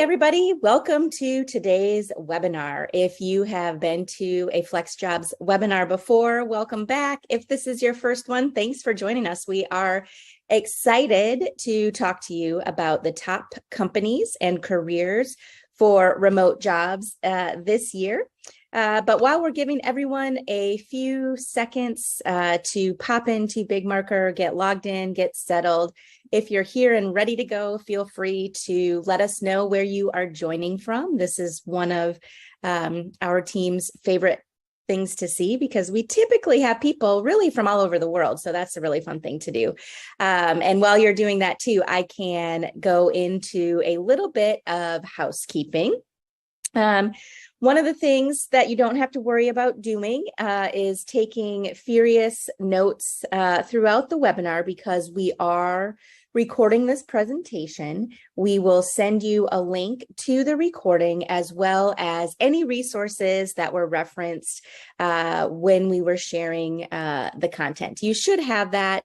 everybody. Welcome to today's webinar. If you have been to a FlexJobs webinar before, welcome back. If this is your first one, thanks for joining us. We are excited to talk to you about the top companies and careers for remote jobs this year. But while we're giving everyone a few seconds to pop into Big Marker, get logged in, get settled, if you're here and ready to go, feel free to let us know where you are joining from. This is one of our team's favorite things to see because we typically have people really from all over the world. So that's a really fun thing to do. And while you're doing that too, I can go into a little bit of housekeeping. One of the things that you don't have to worry about doing is taking furious notes throughout the webinar because we are recording this presentation. We will send you a link to the recording as well as any resources that were referenced when we were sharing the content. You should have that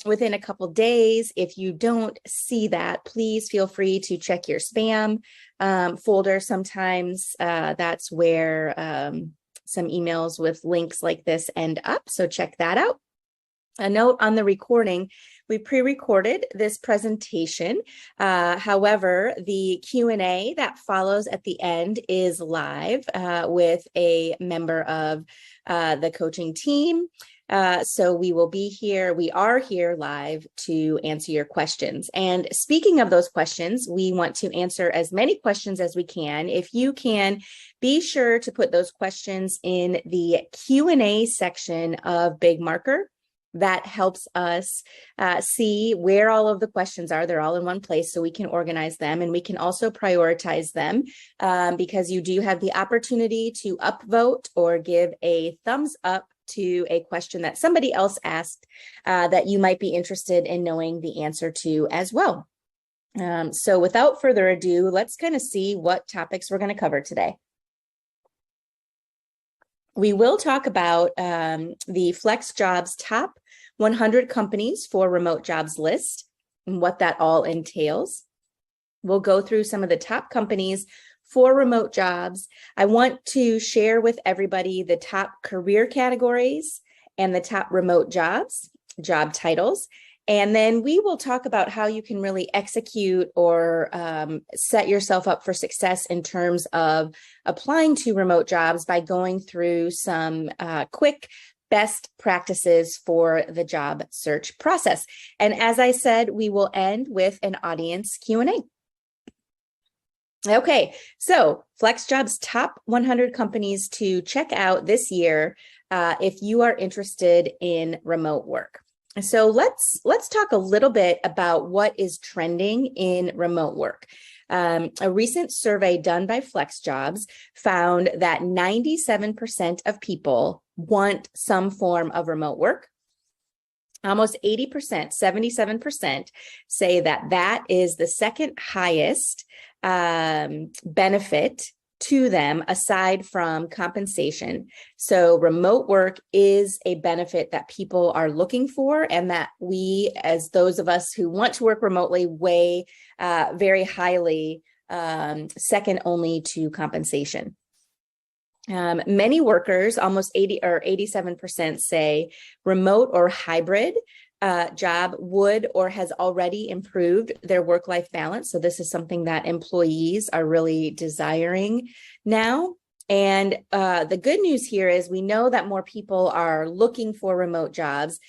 within a couple days. If you don't see that, please feel free to check your spam folder. Sometimes that's where some emails with links like this end up. So check that out. A note on the recording, we pre-recorded this presentation. However, the Q&A that follows at the end is live with a member of the coaching team. So we are here live to answer your questions. And speaking of those questions, we want to answer as many questions as we can. If you can, be sure to put those questions in the Q&A section of Big Marker. That helps us see where all of the questions are. They're all in one place so we can organize them, and we can also prioritize them because you do have the opportunity to upvote or give a thumbs up to a question that somebody else asked that you might be interested in knowing the answer to as well. So without further ado, let's kind of see what topics we're going to cover today. We will talk about the FlexJobs top 100 companies for remote jobs list and what that all entails. We'll go through some of the top companies for remote jobs. I want to share with everybody the top career categories and the top remote jobs, job titles. And then we will talk about how you can really execute or set yourself up for success in terms of applying to remote jobs by going through some quick best practices for the job search process. And as I said, we will end with an audience Q&A. Okay, so FlexJobs top 100 companies to check out this year if you are interested in remote work. So let's talk a little bit about what is trending in remote work. A recent survey done by FlexJobs found that 97% of people want some form of remote work. Almost 80%, 77% say that that is the second highest benefit to them aside from compensation. So remote work is a benefit that people are looking for and that we, as those of us who want to work remotely, weigh very highly, second only to compensation. Many workers, almost 80 or 87% say remote or hybrid job would or has already improved their work-life balance. So this is something that employees are really desiring now. And the good news here is we know that more people are looking for remote jobs.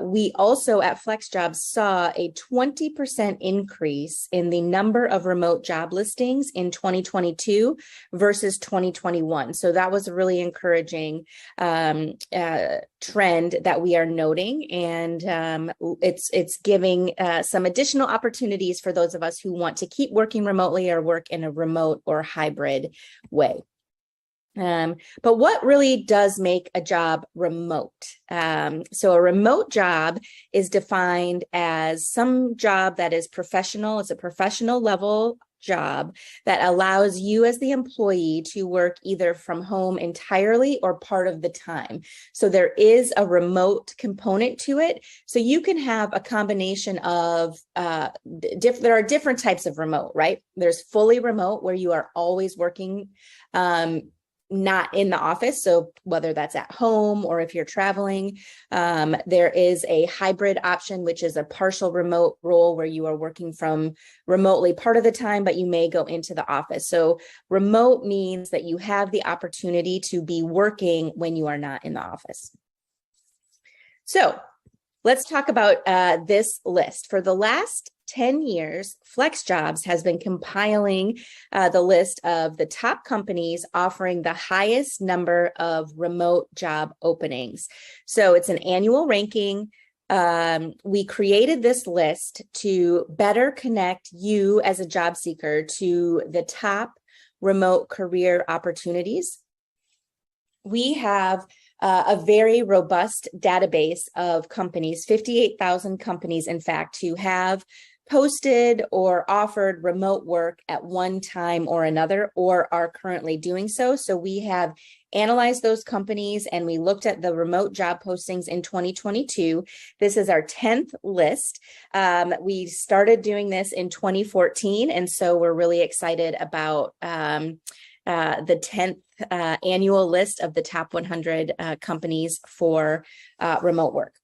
We also at FlexJobs saw a 20% increase in the number of remote job listings in 2022 versus 2021. So that was a really encouraging trend that we are noting. And it's giving some additional opportunities for those of us who want to keep working remotely or work in a remote or hybrid way. But what really does make a job remote? So a remote job is defined as some job that is professional. It's a professional level job that allows you as the employee to work either from home entirely or part of the time. So there is a remote component to it. So you can have a combination of, there are different types of remote, right? There's fully remote where you are always working, not in the office. So whether that's at home or if you're traveling, there is a hybrid option, which is a partial remote role where you are working from remotely part of the time, but you may go into the office. So remote means that you have the opportunity to be working when you are not in the office. So let's talk about this list. For the last 10 years, FlexJobs has been compiling the list of the top companies offering the highest number of remote job openings. So it's an annual ranking. We created this list to better connect you as a job seeker to the top remote career opportunities. We have a very robust database of companies, 58,000 companies, in fact, who have posted or offered remote work at one time or another, or are currently doing so. So we have analyzed those companies and we looked at the remote job postings in 2022. This is our 10th list. We started doing this in 2014. And so we're really excited about the 10th annual list of the top 100 companies for remote work.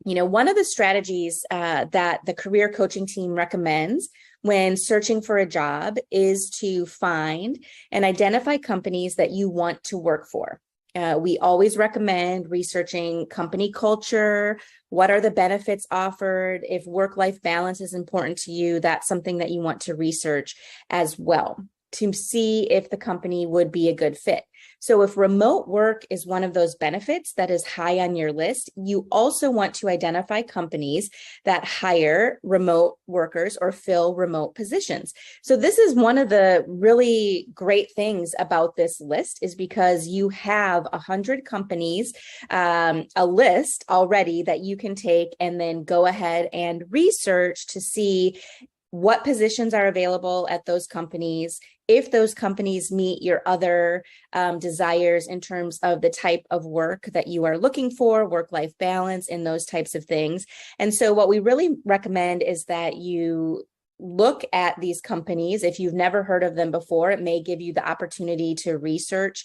You know, one of the strategies that the career coaching team recommends when searching for a job is to find and identify companies that you want to work for. We always recommend researching company culture. What are the benefits offered? If work-life balance is important to you, that's something that you want to research as well, to see if the company would be a good fit. So if remote work is one of those benefits that is high on your list, you also want to identify companies that hire remote workers or fill remote positions. So this is one of the really great things about this list, is because you have 100 companies, a list already that you can take and then go ahead and research to see what positions are available at those companies, if those companies meet your other desires in terms of the type of work that you are looking for, work-life balance, and those types of things. And so what we really recommend is that you look at these companies. If you've never heard of them before, it may give you the opportunity to research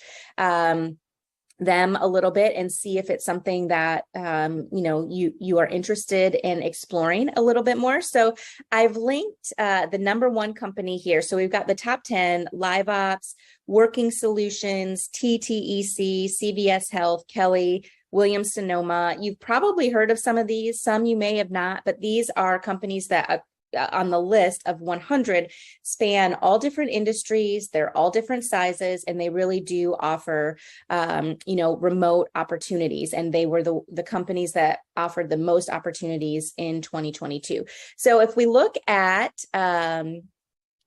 them a little bit and see if it's something that you are interested in exploring a little bit more. So I've linked the number one company here. So we've got the top 10: LiveOps, Working Solutions, TTEC, CVS Health, Kelly, Williams Sonoma. You've probably heard of some of these, some you may have not, but these are companies that on the list of 100 span all different industries. They're all different sizes, and they really do offer, remote opportunities. And they were the companies that offered the most opportunities in 2022. So if we look at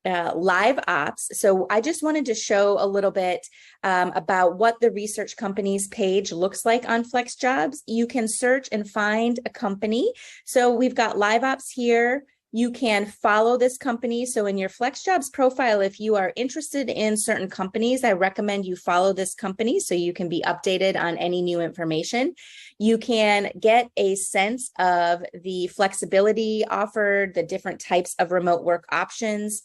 live ops. So I just wanted to show a little bit about what the research companies page looks like on FlexJobs. You can search and find a company. So we've got live ops here. You can follow this company. So in your FlexJobs profile, if you are interested in certain companies, I recommend you follow this company so you can be updated on any new information. You can get a sense of the flexibility offered, the different types of remote work options.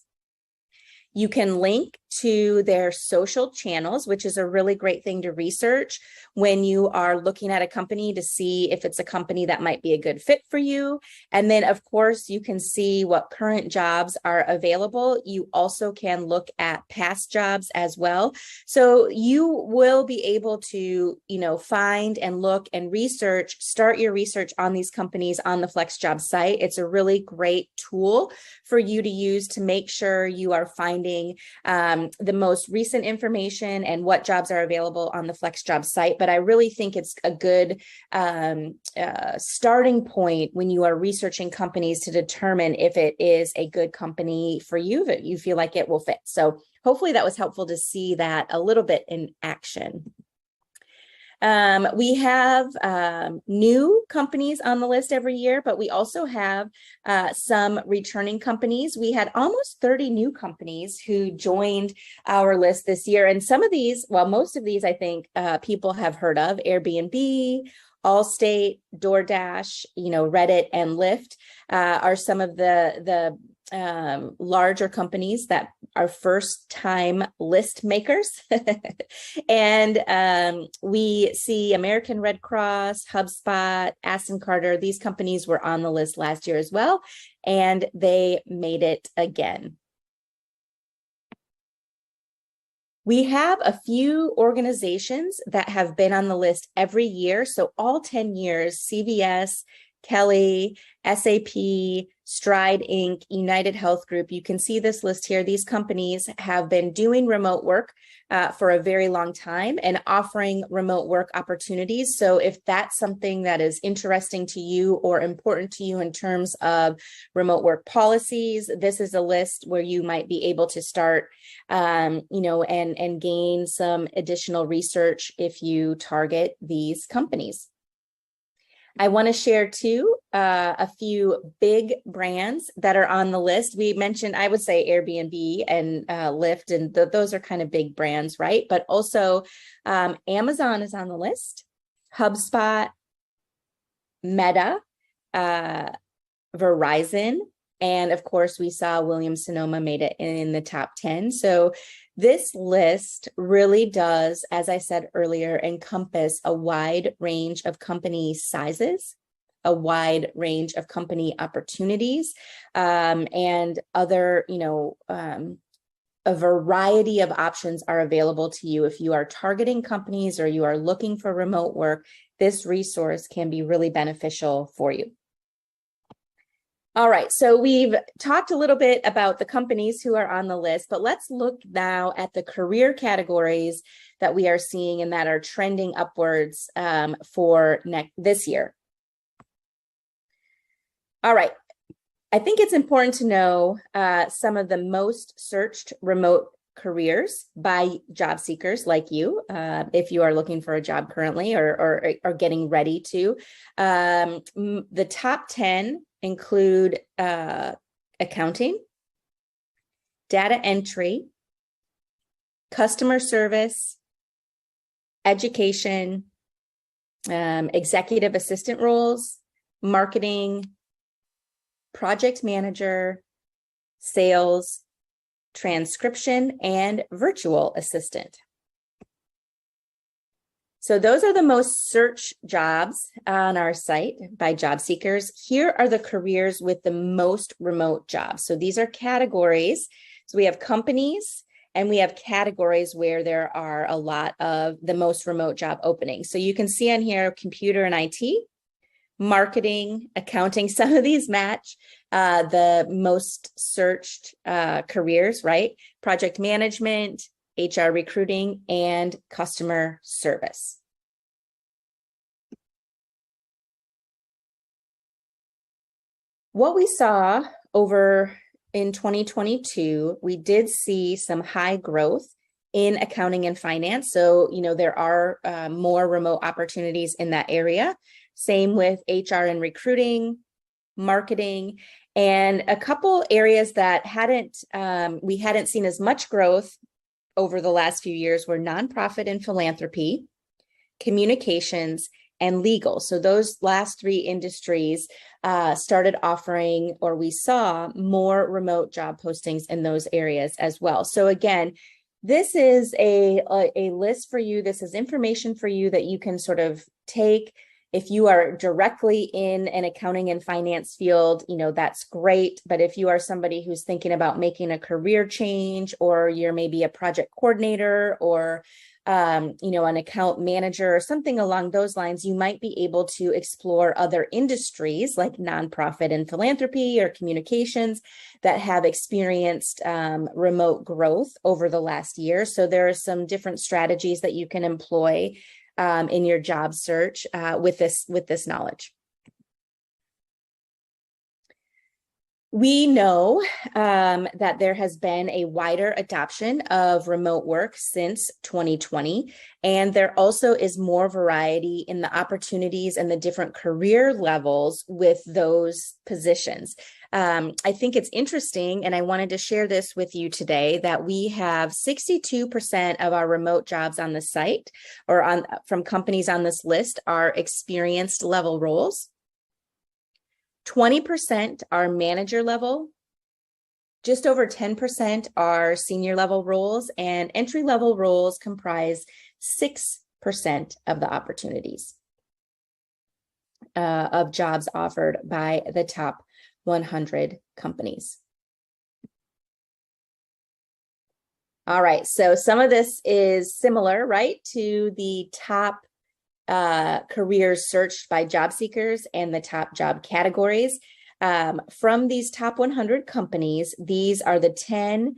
You can link to their social channels, which is a really great thing to research when you are looking at a company to see if it's a company that might be a good fit for you. And then, of course, you can see what current jobs are available. You also can look at past jobs as well. So you will be able to, find and look and research, start your research on these companies on the FlexJobs site. It's a really great tool for you to use to make sure you are finding the most recent information and what jobs are available on the FlexJobs site. But I really think it's a good starting point when you are researching companies to determine if it is a good company for you, that you feel like it will fit. So hopefully that was helpful to see that a little bit in action. We have new companies on the list every year, but we also have some returning companies. We had almost 30 new companies who joined our list this year. And some of these, well, most of these, I think people have heard of: Airbnb, Allstate, DoorDash, Reddit, and Lyft are some of the larger companies that are first time list makers. And we see American Red Cross, HubSpot, Aston Carter. These companies were on the list last year as well, and they made it again. We have a few organizations that have been on the list every year. So all 10 years, CVS, Kelly, SAP, Stride Inc., United Health Group. You can see this list here. These companies have been doing remote work for a very long time and offering remote work opportunities. So if that's something that is interesting to you or important to you in terms of remote work policies, this is a list where you might be able to start, and gain some additional research if you target these companies. I want to share too a few big brands that are on the list. We mentioned, I would say, Airbnb and Lyft, and those are kind of big brands, right? But also Amazon is on the list, HubSpot, Meta, Verizon, and of course, we saw Williams-Sonoma made it in the top 10. So this list really does, as I said earlier, encompass a wide range of company sizes, a wide range of company opportunities, and other, a variety of options are available to you. If you are targeting companies or you are looking for remote work, this resource can be really beneficial for you. All right, so we've talked a little bit about the companies who are on the list, but let's look now at the career categories that we are seeing and that are trending upwards for this year. All right, I think it's important to know some of the most searched remote careers by job seekers like you, if you are looking for a job currently or getting ready to. The top 10 include accounting, data entry, customer service, education, executive assistant roles, marketing, project manager, sales, transcription, and virtual assistant. So those are the most searched jobs on our site by job seekers. Here are the careers with the most remote jobs. So these are categories. So we have companies and we have categories where there are a lot of the most remote job openings. So you can see on here, computer and IT, marketing, accounting. Some of these match the most searched careers, right? Project management, HR recruiting, and customer service. What we saw over in 2022, we did see some high growth in accounting and finance. So, there are more remote opportunities in that area. Same with HR and recruiting, marketing, and a couple areas that we hadn't seen as much growth over the last few years were nonprofit and philanthropy, communications, and legal. So those last three industries started offering, or we saw more remote job postings in those areas as well. So again, this is a list for you. This is information for you that you can sort of take. If you are directly in an accounting and finance field, that's great. But if you are somebody who's thinking about making a career change, or you're maybe a project coordinator or, an account manager or something along those lines, you might be able to explore other industries like nonprofit and philanthropy or communications that have experienced remote growth over the last year. So there are some different strategies that you can employ in your job search with this knowledge. We know that there has been a wider adoption of remote work since 2020, and there also is more variety in the opportunities and the different career levels with those positions. I think it's interesting, and I wanted to share this with you today, that we have 62% of our remote jobs on the site or from companies on this list are experienced level roles. 20% are manager level, just over 10% are senior level roles, and entry level roles comprise 6% of the opportunities of jobs offered by the top 100 companies. All right, so some of this is similar, right, to the top careers searched by job seekers and the top job categories. From these top 100 companies, these are the 10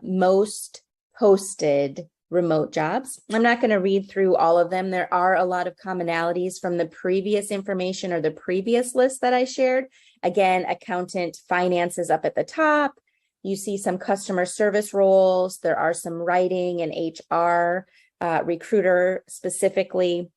most posted remote jobs. I'm not going to read through all of them. There are a lot of commonalities from the previous information or the previous list that I shared. Again, accountant, finance is up at the top. You see some customer service roles. There are some writing and HR, recruiter specifically,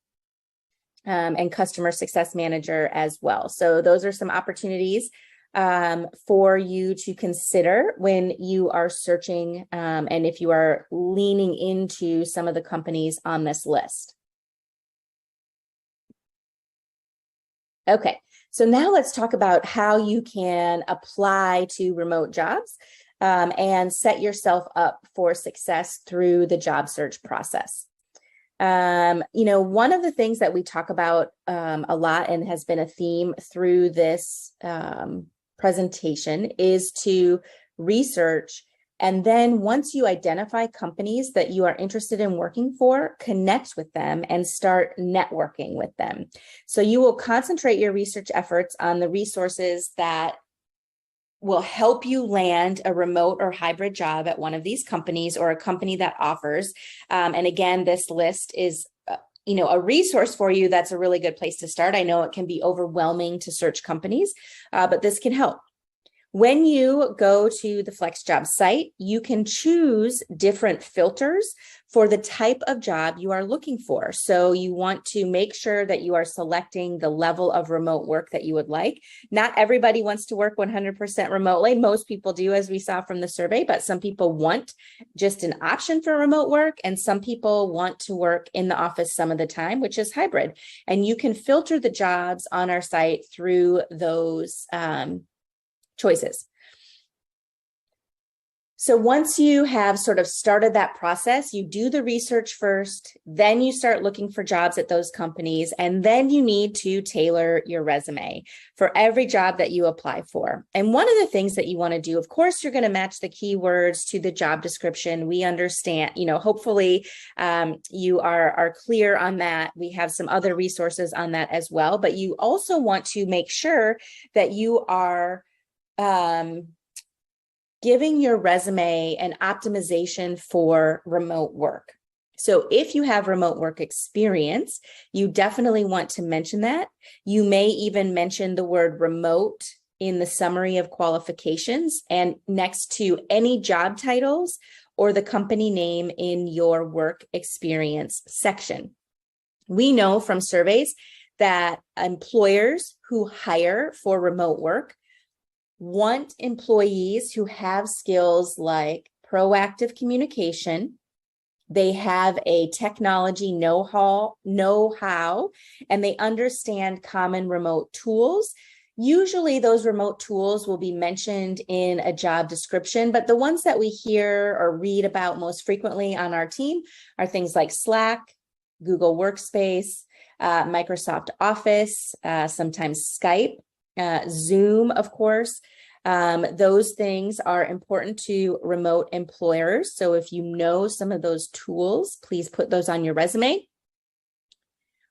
and customer success manager as well. So those are some opportunities for you to consider when you are searching and if you are leaning into some of the companies on this list. Okay, so now let's talk about how you can apply to remote jobs and set yourself up for success through the job search process. One of the things that we talk about a lot and has been a theme through this presentation is to research. And then once you identify companies that you are interested in working for, connect with them and start networking with them. So you will concentrate your research efforts on the resources that will help you land a remote or hybrid job at one of these companies or a company that offers. And again, this list is a resource for you. That's a really good place to start. I know it can be overwhelming to search companies, but this can help. When you go to the FlexJobs site, you can choose different filters for the type of job you are looking for. So you want to make sure that you are selecting the level of remote work that you would like. Not everybody wants to work 100% remotely. Most people do, as we saw from the survey, but some people want just an option for remote work, and some people want to work in the office some of the time, which is hybrid. And you can filter the jobs on our site through those choices. So once you have sort of started that process, you do the research first, then you start looking for jobs at those companies, and then you need to tailor your resume for every job that you apply for. And one of the things that you want to do, of course, you're going to match the keywords to the job description. We understand, hopefully you are clear on that. We have some other resources on that as well, but you also want to make sure that you are giving your resume an optimization for remote work. So if you have remote work experience, you definitely want to mention that. You may even mention the word remote in the summary of qualifications and next to any job titles or the company name in your work experience section. We know from surveys that employers who hire for remote work want employees who have skills like proactive communication. They have a technology know-how, and they understand common remote tools. Usually those remote tools will be mentioned in a job description, but the ones that we hear or read about most frequently on our team are things like Slack, Google Workspace, Microsoft Office, sometimes Skype, Zoom, of course. Those things are important to remote employers. So if you know some of those tools, please put those on your resume.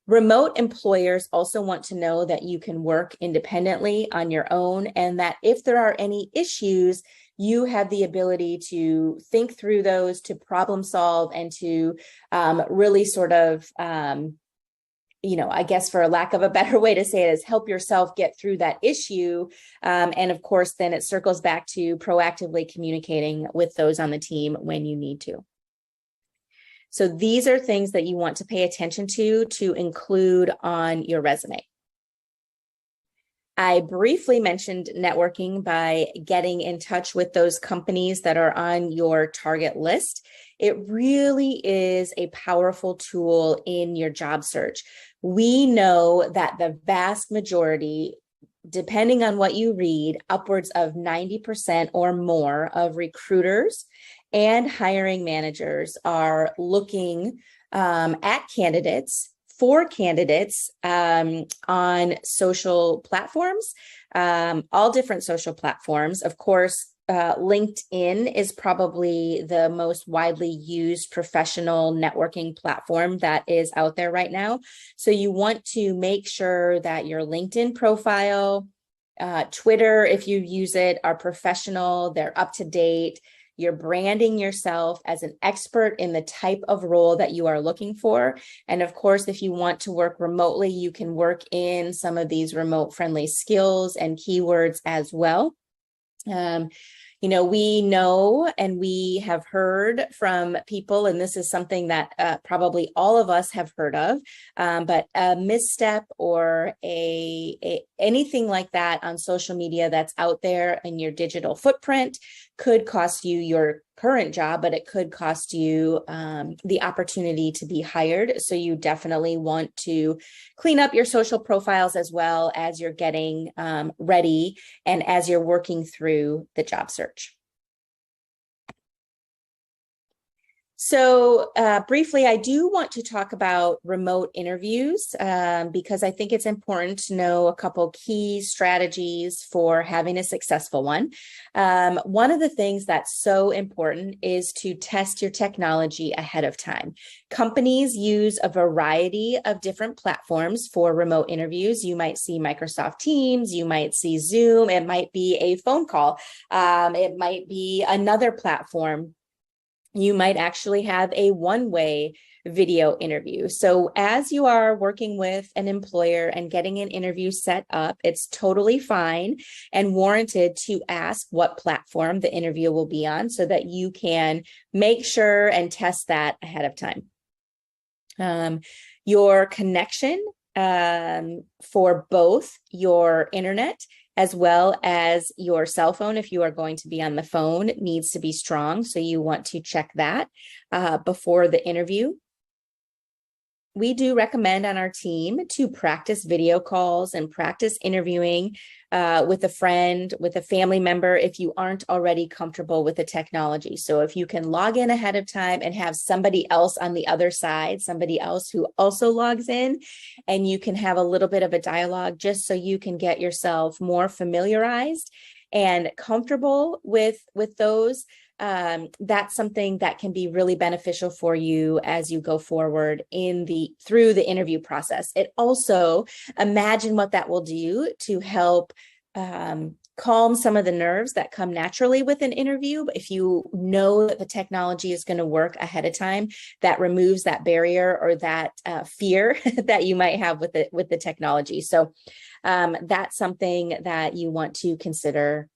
Remote employers also want to know that you can work independently on your own, and that if there are any issues, you have the ability to think through those, to problem solve, and to really sort of I guess for a lack of a better way to say it is help yourself get through that issue. And of course, then it circles back to proactively communicating with those on the team when you need to. So these are things that you want to pay attention to include on your resume. I briefly mentioned networking by getting in touch with those companies that are on your target list. It really is a powerful tool in your job search. We know that the vast majority, depending on what you read, upwards of 90% or more of recruiters and hiring managers are looking at candidates for candidates on social platforms, all different social platforms. Of course, LinkedIn is probably the most widely used professional networking platform that is out there right now. So you want to make sure that your LinkedIn profile, Twitter, if you use it, are professional, they're up to date. You're branding yourself as an expert in the type of role that you are looking for. And of course, if you want to work remotely, you can work in some of these remote friendly skills and keywords as well. We know and we have heard from people, and this is something that probably all of us have heard of, but a misstep or anything like that on social media that's out there in your digital footprint could cost you your current job, but it could cost you the opportunity to be hired. So you definitely want to clean up your social profiles as well as you're getting ready and as you're working through the job search. So briefly, I do want to talk about remote interviews because I think it's important to know a couple key strategies for having a successful one. One of the things that's so important is to test your technology ahead of time. Companies use a variety of different platforms for remote interviews. You might see Microsoft Teams, you might see Zoom, it might be a phone call, it might be another platform. You might actually have a one-way video interview. So as you are working with an employer and getting an interview set up, it's totally fine and warranted to ask what platform the interview will be on so that you can make sure and test that ahead of time. Your connection for both your internet as well as your cell phone, if you are going to be on the phone, needs to be strong. So you want to check that before the interview. We do recommend on our team to practice video calls and practice interviewing with a friend, with a family member, if you aren't already comfortable with the technology. So if you can log in ahead of time and have somebody else on the other side, somebody else who also logs in, and you can have a little bit of a dialogue just so you can get yourself more familiarized and comfortable with those. That's something that can be really beneficial for you as you go forward through the interview process. It also, imagine what that will do to help calm some of the nerves that come naturally with an interview. If you know that the technology is going to work ahead of time, that removes that barrier or that fear that you might have with the technology. So that's something that you want to consider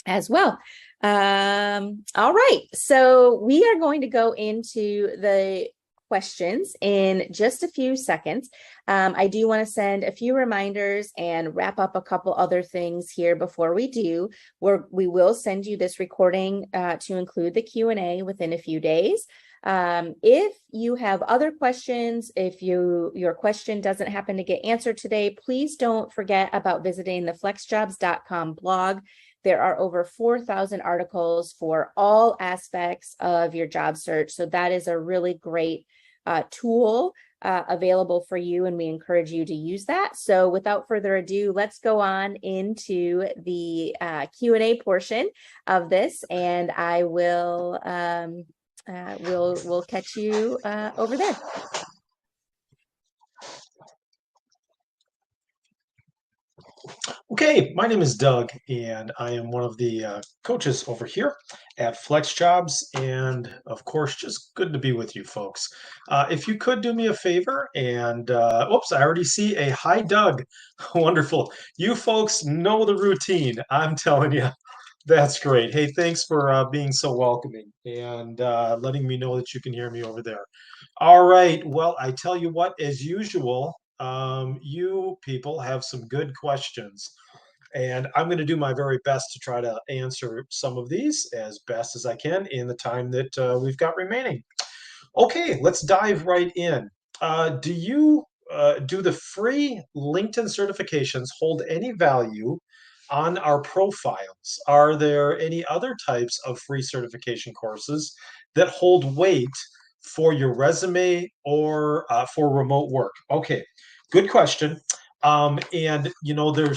as well. All right, so we are going to go into the questions in just a few seconds. I do want to send a few reminders and wrap up a couple other things here before we do. We will send you this recording to include the Q&A within a few days. If you have other questions, if your question doesn't happen to get answered today, please don't forget about visiting the FlexJobs.com blog. There are over 4,000 articles for all aspects of your job search. So that is a really great tool available for you, and we encourage you to use that. So without further ado, let's go on into the Q&A portion of this, and I will we'll catch you over there. Okay, my name is Doug, and I am one of the coaches over here at FlexJobs. And of course, just good to be with you folks. If you could do me a favor, and oops, I already see a hi, Doug. Wonderful. You folks know the routine. I'm telling you, that's great. Hey, thanks for being so welcoming and letting me know that you can hear me over there. All right. Well, I tell you what, as usual, you people have some good questions. And I'm going to do my very best to try to answer some of these as best as I can in the time that we've got remaining. Okay, let's dive right in. Do the free LinkedIn certifications hold any value on our profiles? Are there any other types of free certification courses that hold weight for your resume or for remote work? Okay, good question. And you know, there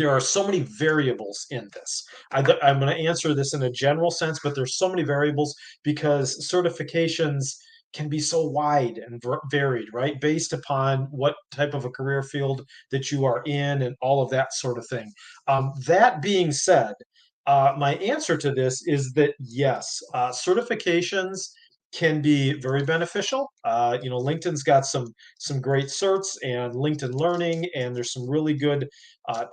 are so many variables in this. I'm going to answer this in a general sense, but there's so many variables because certifications can be so wide and varied, right? Based upon what type of a career field that you are in and all of that sort of thing. That being said, my answer to this is that yes, certifications can be very beneficial. LinkedIn's got some great certs and LinkedIn Learning, and there's some really good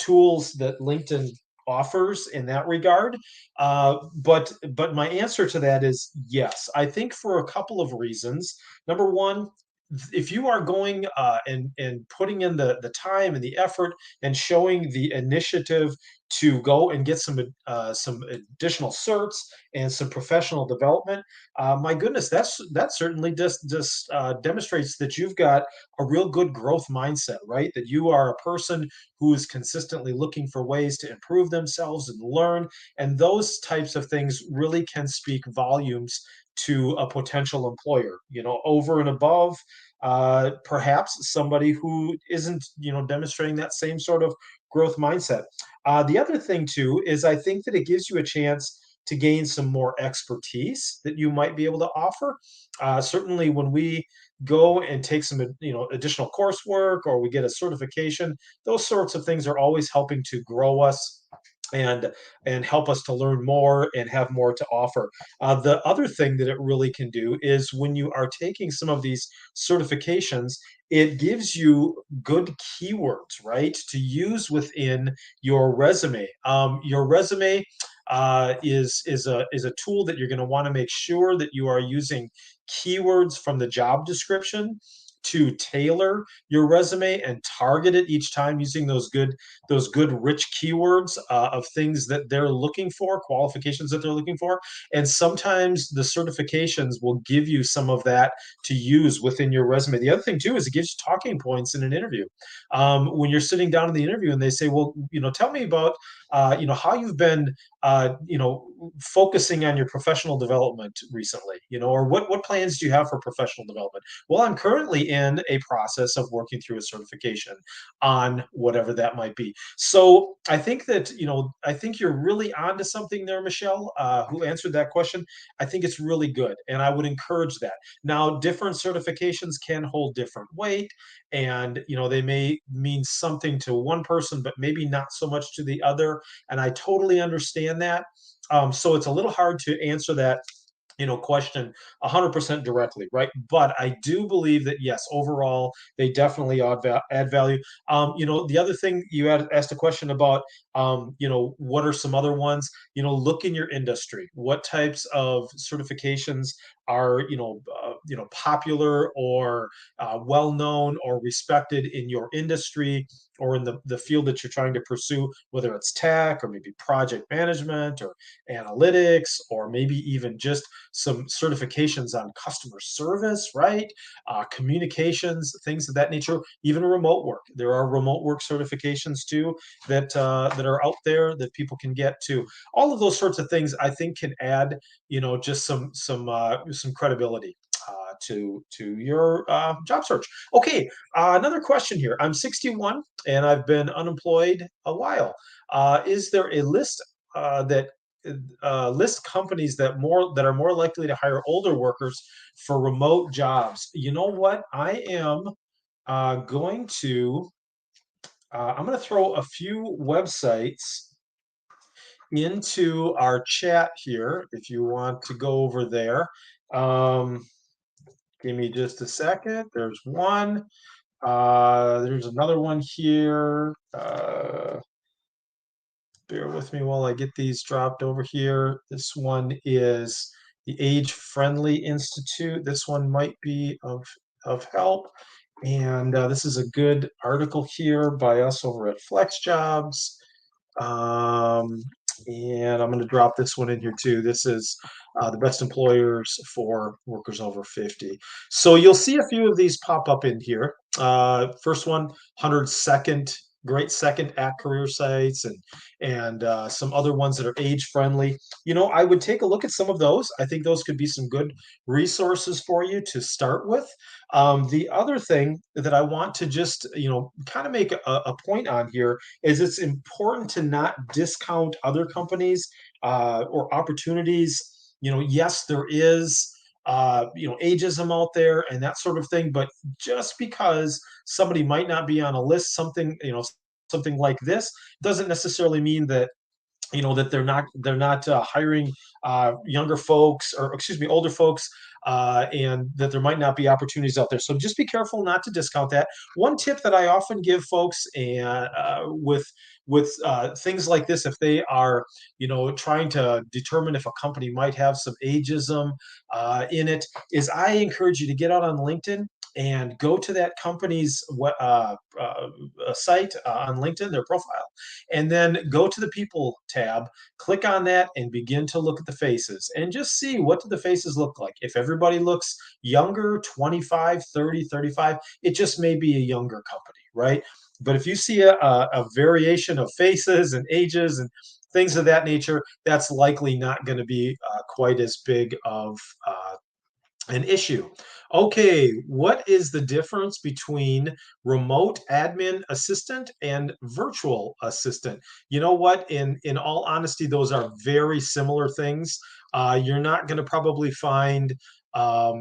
tools that LinkedIn offers in that regard. But my answer to that is yes. I think for a couple of reasons. Number one, if you are going and putting in the time and the effort and showing the initiative to go and get some additional certs and some professional development, my goodness, that certainly just demonstrates that you've got a real good growth mindset, right? That you are a person who is consistently looking for ways to improve themselves and learn. And those types of things really can speak volumes to a potential employer, over and above perhaps somebody who isn't, demonstrating that same sort of growth mindset. The other thing too is I think that it gives you a chance to gain some more expertise that you might be able to offer. Certainly, when we go and take some additional coursework or we get a certification, those sorts of things are always helping to grow us and help us to learn more and have more to offer. The other thing that it really can do is when you are taking some of these certifications, it gives you good keywords, right, to use within your resume. Your resume is a tool that you're going to want to make sure that you are using keywords from the job description to tailor your resume and target it each time using those good rich keywords of things that they're looking for, qualifications that they're looking for. And sometimes the certifications will give you some of that to use within your resume. The other thing too is it gives you talking points in an interview. When you're sitting down in the interview and they say, well, tell me about how you've been focusing on your professional development recently, or what plans do you have for professional development? Well, I'm currently in a process of working through a certification on whatever that might be. So I think you're really onto something there, Michelle, who answered that question. I think it's really good, and I would encourage that. Now, different certifications can hold different weight, and they may mean something to one person, but maybe not so much to the other. And I totally understand that. So it's a little hard to answer that question 100% directly, right? But I do believe that yes, overall they definitely add value. The other thing you asked a question about, what are some other ones? Look in your industry. What types of certifications are popular or well known or respected in your industry or in the field that you're trying to pursue, whether it's tech or maybe project management or analytics or maybe even just some certifications on customer service, right? Communications, things of that nature, even remote work. There are remote work certifications too that are out there that people can get to. All of those sorts of things, I think, can add, just some credibility. To your job search. Okay, another question here. I'm 61 and I've been unemployed a while. Is there a list that list companies that are more likely to hire older workers for remote jobs? You know what? I am going to I'm going to throw a few websites into our chat here if you want to go over there. Um, Give me just a second. There's one. There's another one here. Bear with me while I get these dropped over here. This one is the Age Friendly Institute. This one might be of help. And this is a good article here by us over at FlexJobs. Um, and I'm going to drop this one in here too. This is the best employers for workers over 50. So you'll see a few of these pop up in here. First one, 102nd, great second at career sites, and some other ones that are age friendly. I would take a look at some of those. I think those could be some good resources for you to start with. The other thing that I want to just, kind of make a point on here is it's important to not discount other companies or opportunities. Yes, there is ageism out there and that sort of thing, but just because somebody might not be on a list, something like this doesn't necessarily mean that that they're not hiring younger folks, or excuse me, older folks, and that there might not be opportunities out there. So just be careful not to discount that. One tip that I often give folks, and with things like this, if they are trying to determine if a company might have some ageism in it, is I encourage you to get out on LinkedIn and go to that company's site on LinkedIn, their profile, and then go to the people tab, click on that, and begin to look at the faces and just see, what do the faces look like. If everybody looks younger, 25, 30, 35, it just may be a younger company, right? But if you see a variation of faces and ages and things of that nature, that's likely not going to be quite as big of an issue. Okay, what is the difference between remote admin assistant and virtual assistant? You know what? In all honesty, those are very similar things. You're not going to probably find a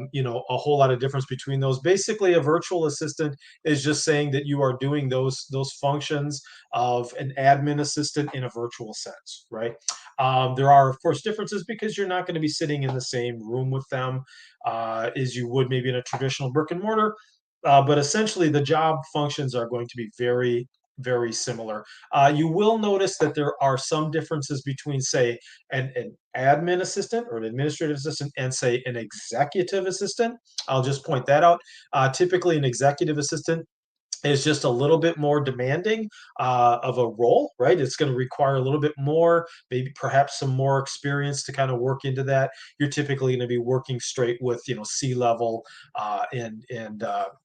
whole lot of difference between those. Basically, a virtual assistant is just saying that you are doing those functions of an admin assistant in a virtual sense, right? There are, of course, differences because you're not going to be sitting in the same room with them as you would maybe in a traditional brick and mortar. But essentially, the job functions are going to be very, very similar. You will notice that there are some differences between, say, an admin assistant or an administrative assistant and, say, an executive assistant. I'll just point that out. Typically, an executive assistant is just a little bit more demanding of a role, right? It's going to require a little bit more, maybe perhaps some more experience to kind of work into that. You're typically going to be working straight with, C-level and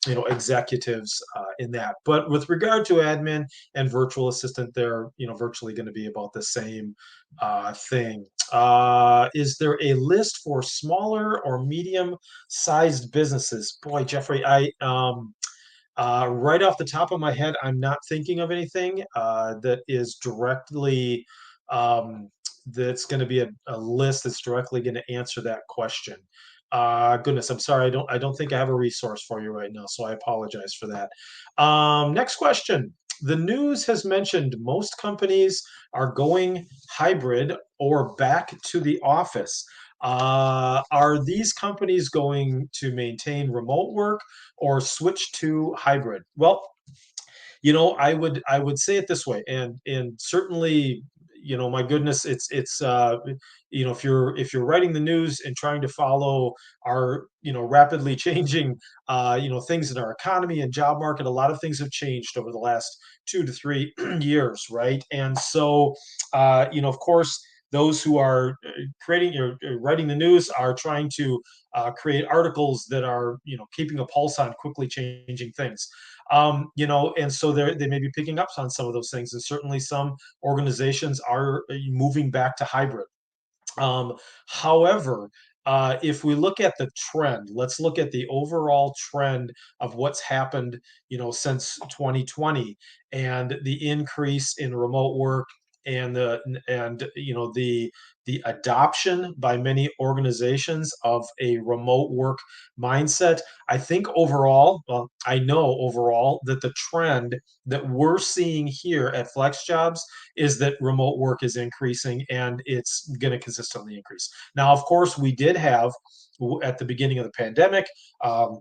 executives in that. But with regard to admin and virtual assistant, they're virtually going to be about the same thing. Is there a list for smaller or medium-sized businesses? Boy, Jeffrey, right off the top of my head, I'm not thinking of anything that is directly that's going to be a list that's directly going to answer that question. Goodness, I'm sorry, I don't think I have a resource for you right now, so I apologize for that. Next question. The news has mentioned most companies are going hybrid or back to the office. Are these companies going to maintain remote work or switch to hybrid? Well, I would say it this way, and certainly, my goodness, if you're writing the news and trying to follow our rapidly changing things in our economy and job market, a lot of things have changed over the last 2 to 3 years, right? And so, of course, those who are creating or writing the news are trying to create articles that are keeping a pulse on quickly changing things. And so they may be picking up on some of those things, and certainly some organizations are moving back to hybrid. Um, However, if we look at the trend, let's look at the overall trend of what's happened, since 2020 and the increase in remote work and the adoption by many organizations of a remote work mindset. I think overall, well, I know overall that the trend that we're seeing here at FlexJobs is that remote work is increasing and it's going to consistently increase. Now, of course, we did have at the beginning of the pandemic, um,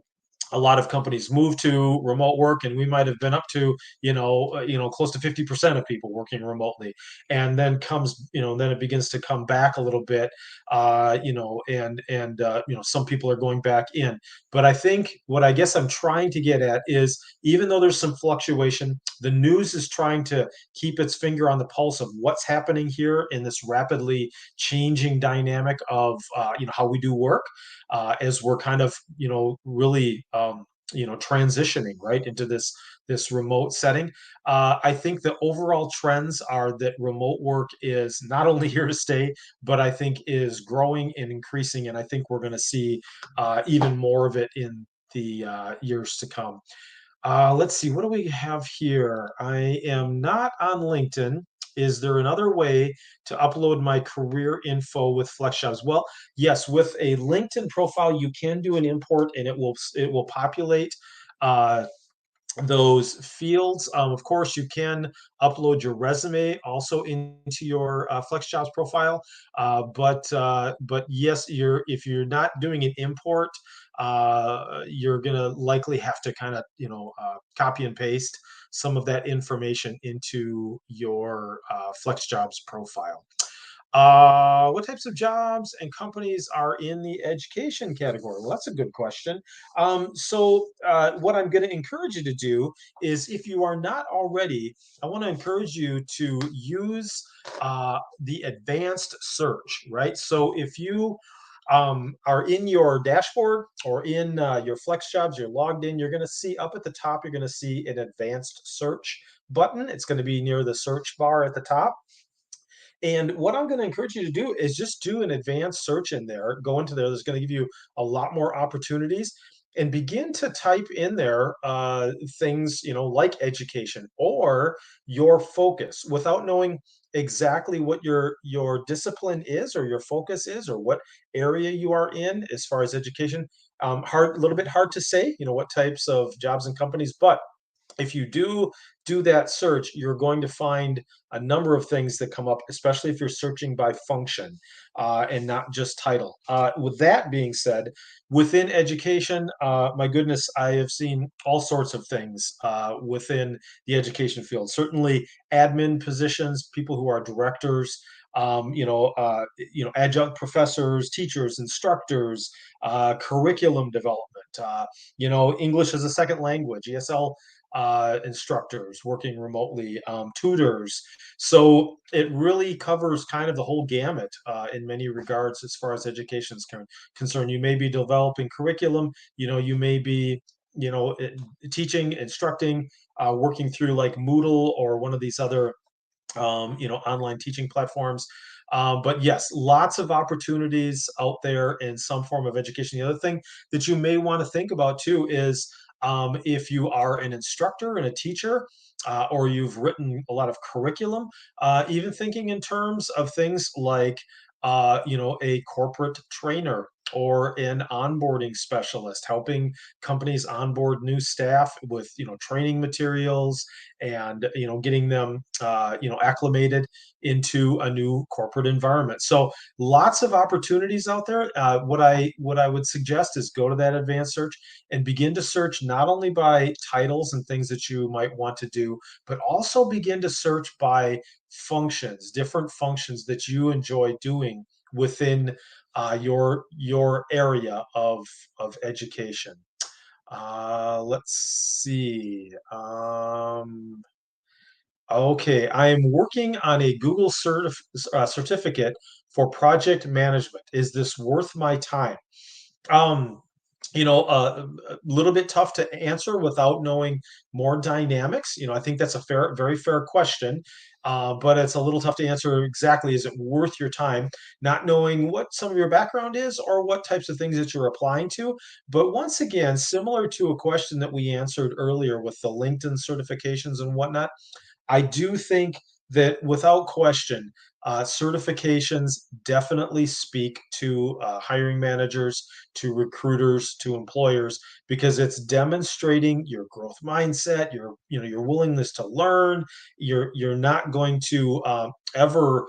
a lot of companies moved to remote work, and we might have been up to close to 50% of people working remotely, and then then it begins to come back a little bit, some people are going back in. But I think what I guess I'm trying to get at is, even though there's some fluctuation, the news is trying to keep its finger on the pulse of what's happening here in this rapidly changing dynamic of how we do work, as we're kind of really transitioning right into this remote setting. I think the overall trends are that remote work is not only here to stay, but I think is growing and increasing, and I think we're going to see even more of it in the years to come. Let's see, what do we have here? I am not on LinkedIn. Is there another way to upload my career info with FlexJobs? Well, yes, with a LinkedIn profile, you can do an import, and it will populate uh, those fields. Of course, you can upload your resume also into your FlexJobs profile. But yes, if you're not doing an import, you're gonna likely have to kind of copy and paste some of that information into your FlexJobs profile. What types of jobs and companies are in the education category? Well, that's a good question. What I'm going to encourage you to do is, if you are not already, I want to encourage you to use the advanced search, right? So if you are in your dashboard or in your FlexJobs, you're logged in, you're going to see up at the top, you're going to see an advanced search button. It's going to be near the search bar at the top. And what I'm going to encourage you to do is just do an advanced search in there. Go into there. There's going to give you a lot more opportunities, and begin to type in there things like education or your focus, without knowing exactly what your discipline is or your focus is or what area you are in as far as education. A little bit hard to say, what types of jobs and companies, but if you do that search, you're going to find a number of things that come up, especially if you're searching by function and not just title. With that being said, within education, my goodness, I have seen all sorts of things within the education field. Certainly, admin positions, people who are directors. Adjunct professors, teachers, instructors, curriculum development, English as a second language, ESL instructors working remotely, tutors. So it really covers kind of the whole gamut in many regards as far as education is concerned. You may be developing curriculum, you may be, teaching, instructing, working through like Moodle or one of these other online teaching platforms. But yes, lots of opportunities out there in some form of education. The other thing that you may want to think about too is, if you are an instructor and a teacher, or you've written a lot of curriculum, even thinking in terms of things like, a corporate trainer or an onboarding specialist, helping companies onboard new staff with, training materials and, getting them, acclimated into a new corporate environment. So lots of opportunities out there. What I would suggest is go to that advanced search and begin to search not only by titles and things that you might want to do, but also begin to search by functions, different functions that you enjoy doing within your area of education. Let's see. Okay, I am working on a Google certificate for project management. Is this worth my time? Um, a little bit tough to answer without knowing more dynamics. I think that's a very fair question, but it's a little tough to answer exactly. Is it worth your time? Not knowing what some of your background is or what types of things that you're applying to. But once again, similar to a question that we answered earlier with the LinkedIn certifications and whatnot, I do think that without question, certifications definitely speak to hiring managers, to recruiters, to employers, because it's demonstrating your growth mindset, your willingness to learn. You're not going to ever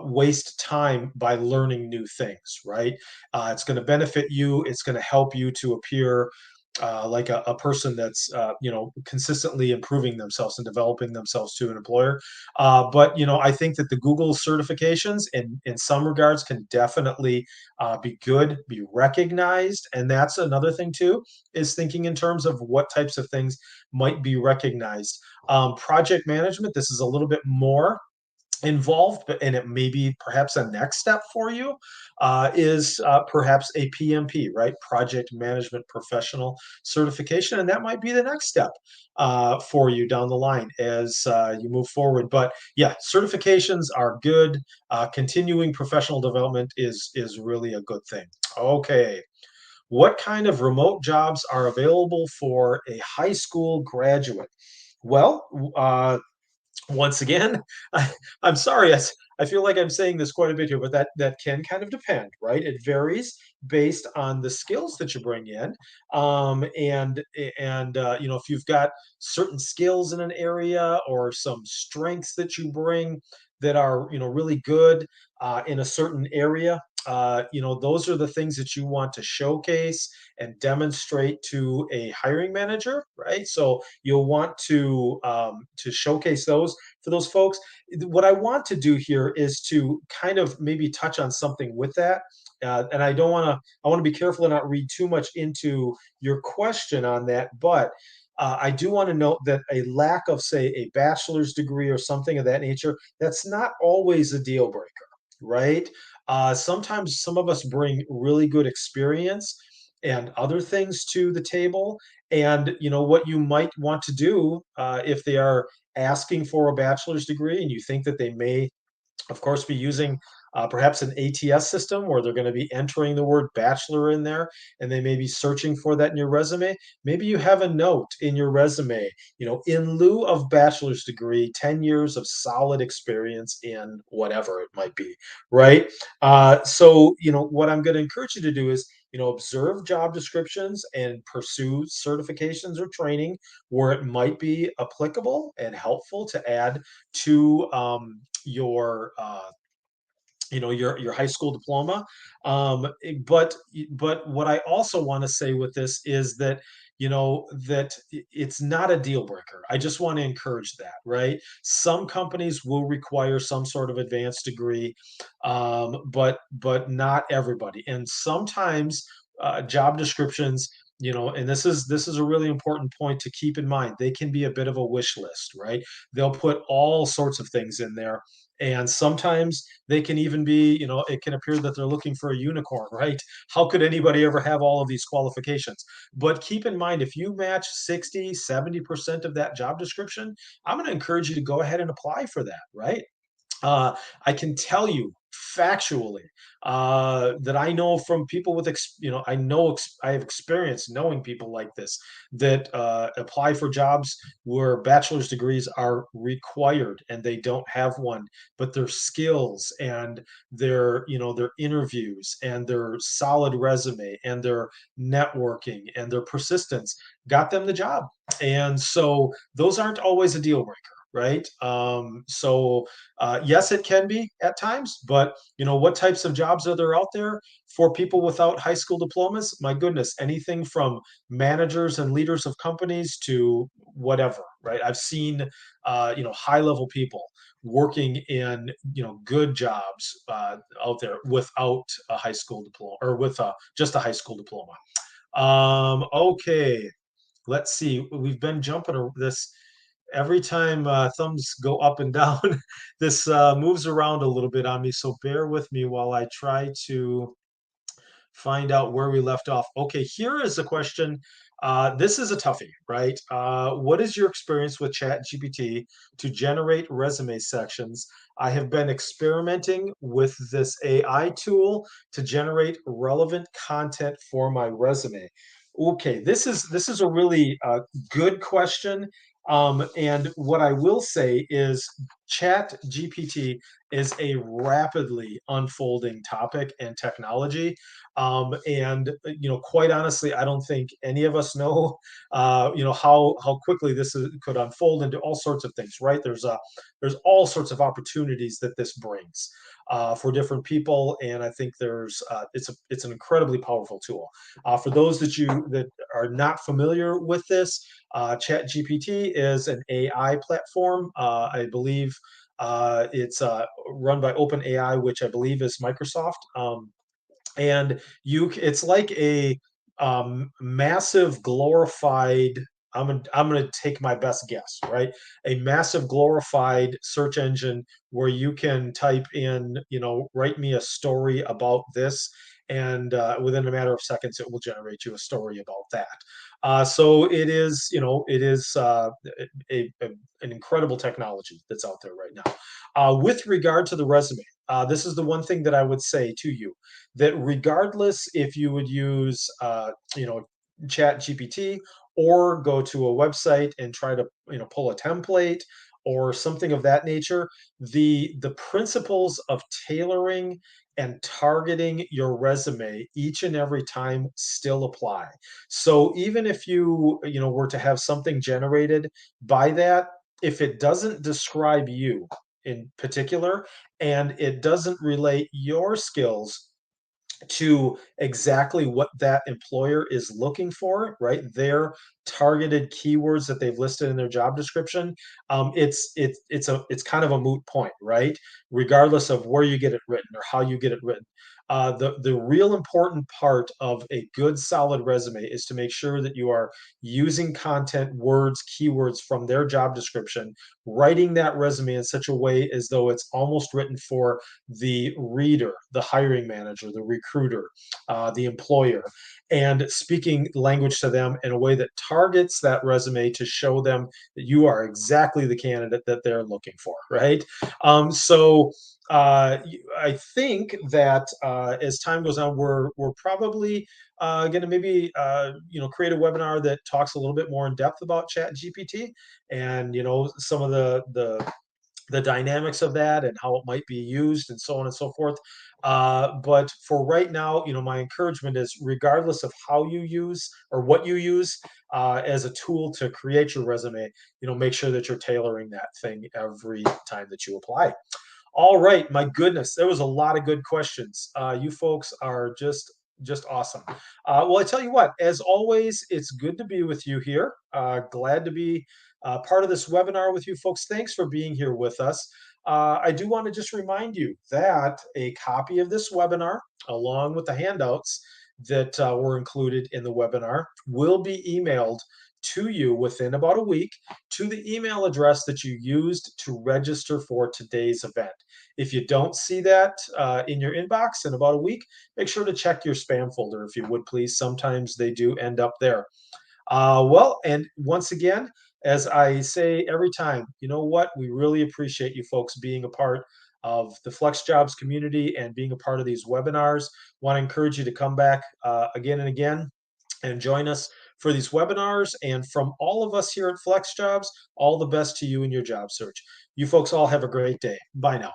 waste time by learning new things, right? It's going to benefit you. It's going to help you to appear like a person that's consistently improving themselves and developing themselves to an employer. But I think that the Google certifications in some regards can definitely be good, be recognized. And that's another thing too, is thinking in terms of what types of things might be recognized. Project management, this is a little bit more involved, but and it may be perhaps a next step for you, is perhaps a PMP, right? Project Management Professional certification, and that might be the next step for you down the line as you move forward. But yeah, certifications are good. Continuing professional development is really a good thing. Okay. What kind of remote jobs are available for a high school graduate? Well, once again, I'm sorry. I feel like I'm saying this quite a bit here, but that can kind of depend, right? It varies based on the skills that you bring in, and if you've got certain skills in an area or some strengths that you bring that are really good in a certain area. Those are the things that you want to showcase and demonstrate to a hiring manager, right? So you'll want to showcase those for those folks. What I want to do here is to kind of maybe touch on something with that. And I want to be careful to not read too much into your question on that. But I do want to note that a lack of, say, a bachelor's degree or something of that nature, that's not always a deal breaker, right? Sometimes some of us bring really good experience and other things to the table. And what you might want to do, if they are asking for a bachelor's degree and you think that they may, of course, be using perhaps an ATS system where they're going to be entering the word bachelor in there, and they may be searching for that in your resume. Maybe you have a note in your resume, in lieu of bachelor's degree, 10 years of solid experience in whatever it might be, right? So, what I'm going to encourage you to do is, observe job descriptions and pursue certifications or training where it might be applicable and helpful to add to your your high school diploma. But what I also want to say with this is that that it's not a deal breaker. I just want to encourage that, right? Some companies will require some sort of advanced degree, but not everybody. And sometimes job descriptions, and this is a really important point to keep in mind. They can be a bit of a wish list, right? They'll put all sorts of things in there, and sometimes they can even be, it can appear that they're looking for a unicorn, right? How could anybody ever have all of these qualifications? But keep in mind, if you match 60, 70% of that job description, I'm going to encourage you to go ahead and apply for that, right? I can tell you factually that I know from people with, I have experience knowing people like this that apply for jobs where bachelor's degrees are required and they don't have one, but their skills and their interviews and their solid resume and their networking and their persistence got them the job. And so those aren't always a deal breaker, right? Yes, it can be at times, but what types of jobs are there out there for people without high school diplomas? My goodness, anything from managers and leaders of companies to whatever, right? I've seen, high level people working in, good jobs out there without a high school diploma or with just a high school diploma. Okay, let's see. We've been jumping this every time thumbs go up and down. This moves around a little bit on me, so bear with me while I try to find out where we left off. Okay, here is a question. This is a toughie, right? What is your experience with ChatGPT to generate resume sections? I have been experimenting with this AI tool to generate relevant content for my resume. Okay, this is a really good question. And what I will say is Chat GPT is a rapidly unfolding topic and technology. And quite honestly, I don't think any of us know, how quickly could unfold into all sorts of things. Right? There's all sorts of opportunities that this brings for different people, and I think it's an incredibly powerful tool. For those that are not familiar with this, ChatGPT is an AI platform. I believe it's run by OpenAI, which I believe is Microsoft. And it's like a massive glorified. I'm gonna take my best guess, right? A massive glorified search engine where you can type in, write me a story about this, and within a matter of seconds, it will generate you a story about that. So it is an incredible technology that's out there right now. With regard to the resume, this is the one thing that I would say to you, that regardless if you would use chat gpt or go to a website and try to pull a template or something of that nature, the principles of tailoring and targeting your resume each and every time still apply. So even if you were to have something generated by that, if it doesn't describe you in particular and it doesn't relate your skills to exactly what that employer is looking for, right? Their targeted keywords that they've listed in their job description. It's kind of a moot point, right? Regardless of where you get it written or how you get it written. The real important part of a good solid resume is to make sure that you are using content, words, keywords from their job description, writing that resume in such a way as though it's almost written for the reader, the hiring manager, the recruiter, the employer, and speaking language to them in a way that targets that resume to show them that you are exactly the candidate that they're looking for, right? So I think that as time goes on, we're probably going to maybe create a webinar that talks a little bit more in depth about Chat GPT and some of the dynamics of that and how it might be used and so on and so forth. But for right now, my encouragement is regardless of how you use or what you use as a tool to create your resume, make sure that you're tailoring that thing every time that you apply. All right, my goodness, there was a lot of good questions. You folks are just awesome. Well, I tell you what, as always, it's good to be with you here. Glad to be part of this webinar with you folks. Thanks for being here with us. I do want to just remind you that a copy of this webinar, along with the handouts that were included in the webinar, will be emailed to you within about a week to the email address that you used to register for today's event. If you don't see that in your inbox in about a week, make sure to check your spam folder if you would please. Sometimes they do end up there. Well, and once again, as I say every time, you know what? We really appreciate you folks being a part of the FlexJobs community and being a part of these webinars. Want to encourage you to come back again and again and join us for these webinars. And from all of us here at FlexJobs, all the best to you in your job search. You folks all have a great day. Bye now.